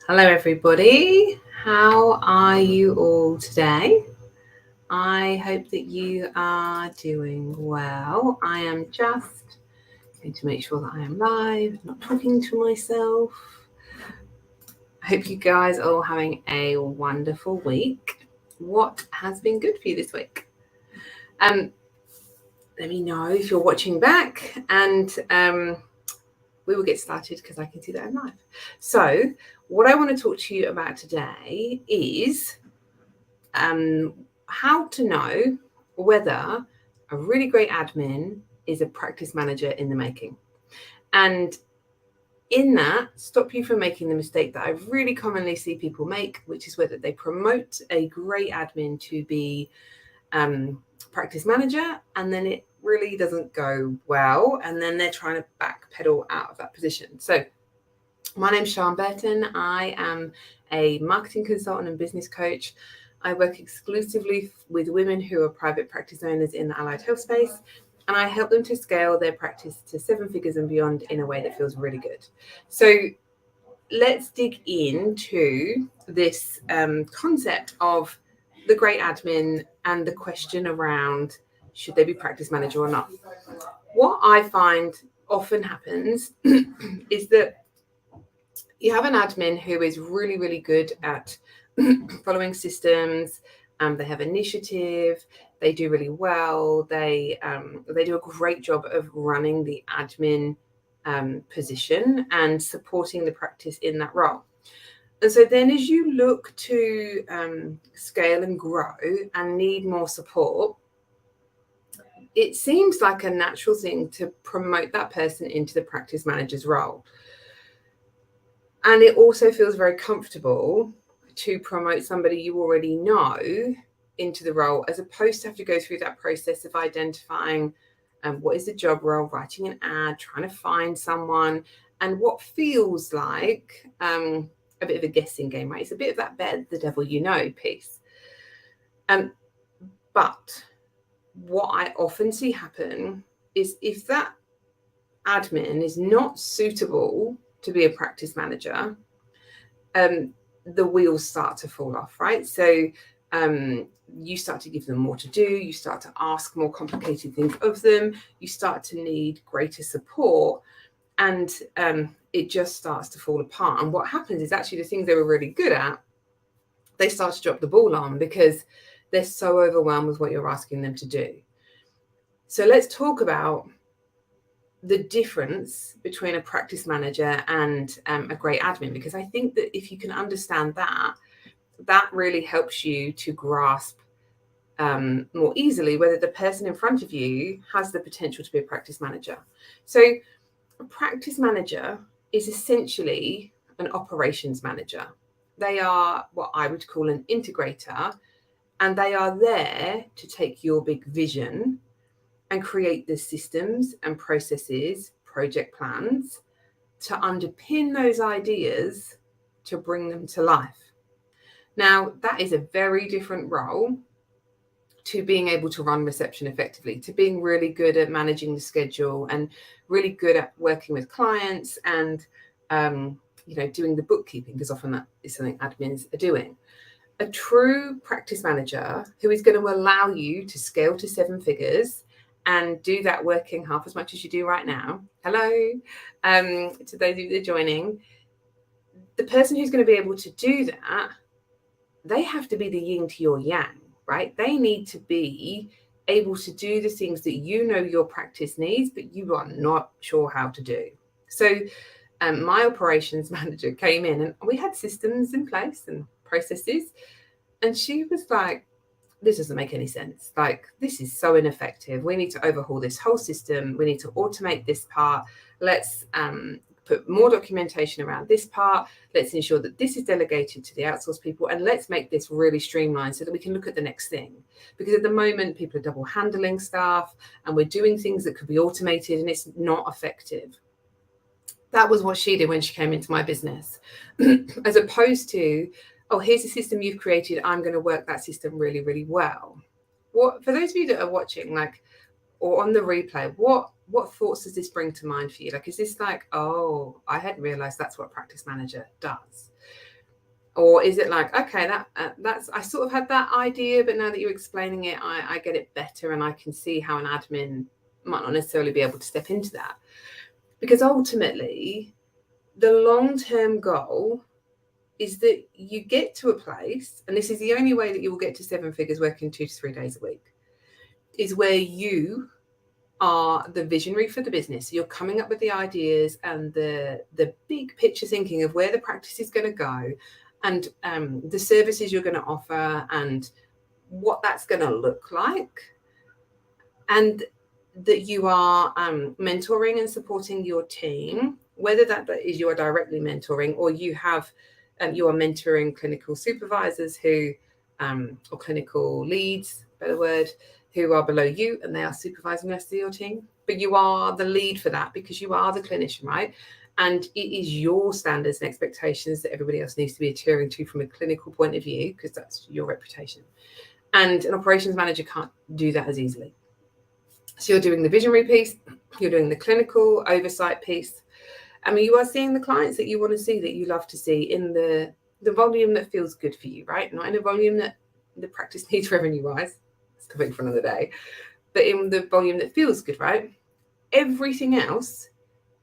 Hello, everybody. How are you all today? I hope that you are doing well. I am just going to make sure that I am live, not talking to myself. I hope you guys are all having a wonderful week. What has been good for you this week? Let me know if you're watching back, and we will get started because I can see that I'm live. So, what I want to talk to you about today is how to know whether a really great admin is a practice manager in the making. And in that, stop you from making the mistake that I really commonly see people make, which is whether they promote a great admin to be practice manager, and then it really doesn't go well, and then they're trying to backpedal out of that position. So my name's Sian Burton. I am a marketing consultant and business coach. I work exclusively with women who are private practice owners in the allied health space, and I help them to scale their practice to 7 figures and beyond in a way that feels really good. So let's dig into this concept of the great admin and the question around should they be practice manager or not. What I find often happens is that you have an admin who is really, really good at following systems. They have initiative. They do really well. They do a great job of running the admin position and supporting the practice in that role. And so then as you look to scale and grow and need more support, it seems like a natural thing to promote that person into the practice manager's role. And it also feels very comfortable to promote somebody you already know into the role, as opposed to have to go through that process of identifying what is the job role, writing an ad, trying to find someone, and what feels like a bit of a guessing game, right? It's a bit of that better the devil you know piece. But what I often see happen is if that admin is not suitable to be a practice manager, the wheels start to fall off, right? So you start to give them more to do, you start to ask more complicated things of them, you start to need greater support, and it just starts to fall apart. And what happens is actually the things they were really good at, they start to drop the ball on because they're so overwhelmed with what you're asking them to do. So let's talk about the difference between a practice manager and a great admin, because I think that if you can understand that, that really helps you to grasp more easily whether the person in front of you has the potential to be a practice manager. So a practice manager is essentially an operations manager. They are what I would call an integrator, and they are there to take your big vision and create the systems and processes, project plans to underpin those ideas to bring them to life. Now, that is a very different role to being able to run reception effectively, to being really good at managing the schedule and really good at working with clients and doing the bookkeeping, because often that is something admins are doing. A true practice manager who is going to allow you to scale to 7 figures and do that working half as much as you do right now. Hello, to those of you that are joining. The person who's going to be able to do that, they have to be the yin to your yang, right? They need to be able to do the things that you know your practice needs, but you are not sure how to do. So my operations manager came in and we had systems in place and processes. And she was like, this doesn't make any sense. Like, this is so ineffective. We need to overhaul this whole system. We need to automate this part. Let's put more documentation around this part. Let's ensure that this is delegated to the outsourced people. And let's make this really streamlined so that we can look at the next thing. Because at the moment, people are double handling stuff and we're doing things that could be automated and it's not effective. That was what she did when she came into my business, as opposed to, oh, here's a system you've created. I'm going to work that system really, really well. What, for those of you that are watching, like, or on the replay, what thoughts does this bring to mind for you? Like, is this like, oh, I hadn't realized that's what a practice manager does? Or is it like, okay, that's, I sort of had that idea, but now that you're explaining it, I get it better, and I can see how an admin might not necessarily be able to step into that. Because ultimately, the long-term goal is that you get to a place, and this is the only way that you will get to 7 figures working 2 to 3 days a week, is where you are the visionary for the business. You're coming up with the ideas and the big picture thinking of where the practice is going to go, and the services you're going to offer, and what that's going to look like, and that you are mentoring and supporting your team, whether that is you are directly mentoring, or you have you are mentoring clinical supervisors who or clinical leads, better word, who are below you, and they are supervising the rest of your team. But you are the lead for that because you are the clinician, right? And it is your standards and expectations that everybody else needs to be adhering to from a clinical point of view, because that's your reputation. And an operations manager can't do that as easily. So you're doing the visionary piece, you're doing the clinical oversight piece. I mean, you are seeing the clients that you want to see, that you love to see, in the volume that feels good for you, right? Not in a volume that the practice needs revenue-wise. It's topic for another day. But in the volume that feels good, right? Everything else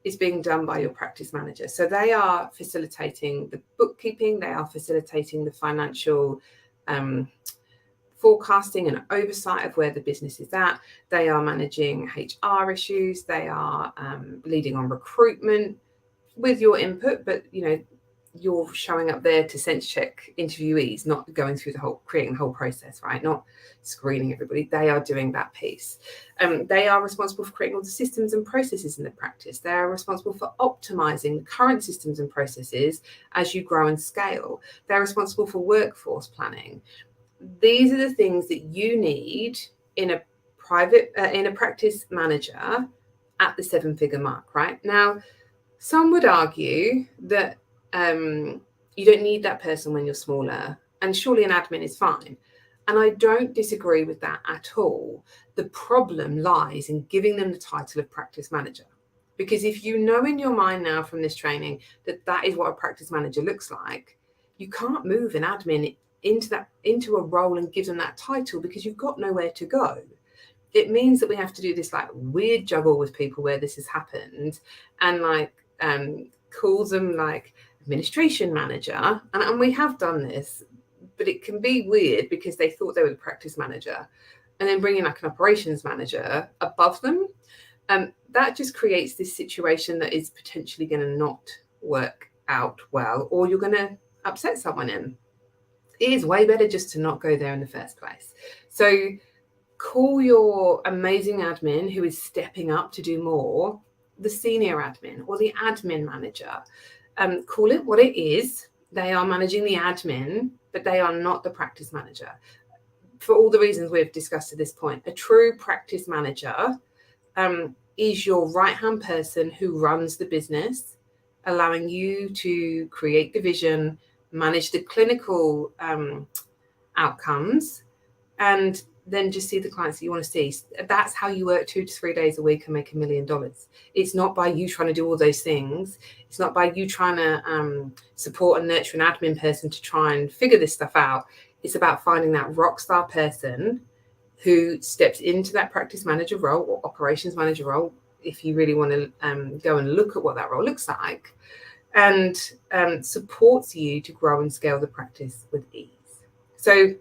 is being done by your practice manager. So they are facilitating the bookkeeping, they are facilitating the financial forecasting and oversight of where the business is at. They are managing HR issues. They are leading on recruitment with your input, but you're showing up there to sense check interviewees, not going through creating the whole process, right? Not screening everybody. They are doing that piece. They are responsible for creating all the systems and processes in the practice. They are responsible for optimizing the current systems and processes as you grow and scale. They're responsible for workforce planning. These are the things that you need in a practice manager at the 7-figure mark, right? Now, some would argue that you don't need that person when you're smaller, and surely an admin is fine. And I don't disagree with that at all. The problem lies in giving them the title of practice manager. Because if you know in your mind now from this training that that is what a practice manager looks like, you can't move an admin into a role and give them that title, because you've got nowhere to go. It means that we have to do this like weird juggle with people where this has happened, and calls them like administration manager, and we have done this, but it can be weird because they thought they were the practice manager, and then bringing like an operations manager above them, that just creates this situation that is potentially going to not work out well, or you're going to upset someone in. It is way better just to not go there in the first place. So call your amazing admin who is stepping up to do more the senior admin or the admin manager. Call it what it is. They are managing the admin, but they are not the practice manager. For all the reasons we've discussed at this point, a true practice manager is your right-hand person who runs the business, allowing you to create the vision, manage the clinical outcomes, and then just see the clients that you want to see. That's how you work 2 to 3 days a week and make $1 million. It's not by you trying to do all those things. It's not by you trying to support and nurture an admin person to try and figure this stuff out. It's about finding that rock star person who steps into that practice manager role or operations manager role, if you really want to go and look at what that role looks like, and supports you to grow and scale the practice with ease. So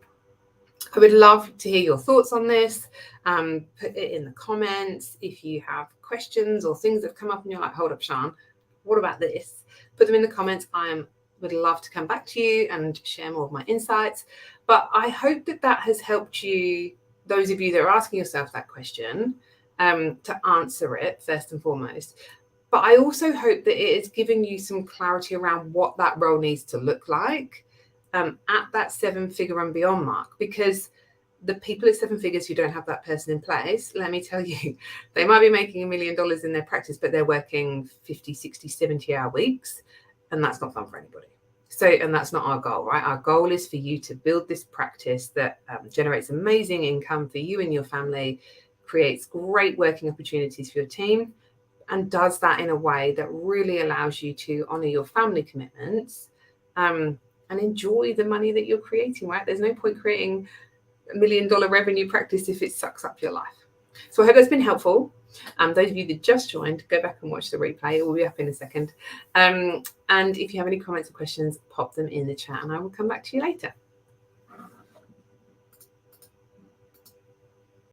I would love to hear your thoughts on this. Put it in the comments. If you have questions or things that have come up and you're like, hold up, Sian, what about this? Put them in the comments. I would love to come back to you and share more of my insights. But I hope that that has helped you, those of you that are asking yourself that question, to answer it first and foremost. But I also hope that it is giving you some clarity around what that role needs to look like at that 7-figure and beyond mark. Because the people at 7 figures who don't have that person in place, let me tell you, they might be making $1 million in their practice, but they're working 50, 60, 70-hour weeks. And that's not fun for anybody. So, and that's not our goal, right? Our goal is for you to build this practice that generates amazing income for you and your family, creates great working opportunities for your team, and does that in a way that really allows you to honor your family commitments, and enjoy the money that you're creating, right? There's no point creating $1 million revenue practice if it sucks up your life. So I hope that's been helpful. Those of you that just joined, go back and watch the replay. It will be up in a second. And if you have any comments or questions, pop them in the chat and I will come back to you later.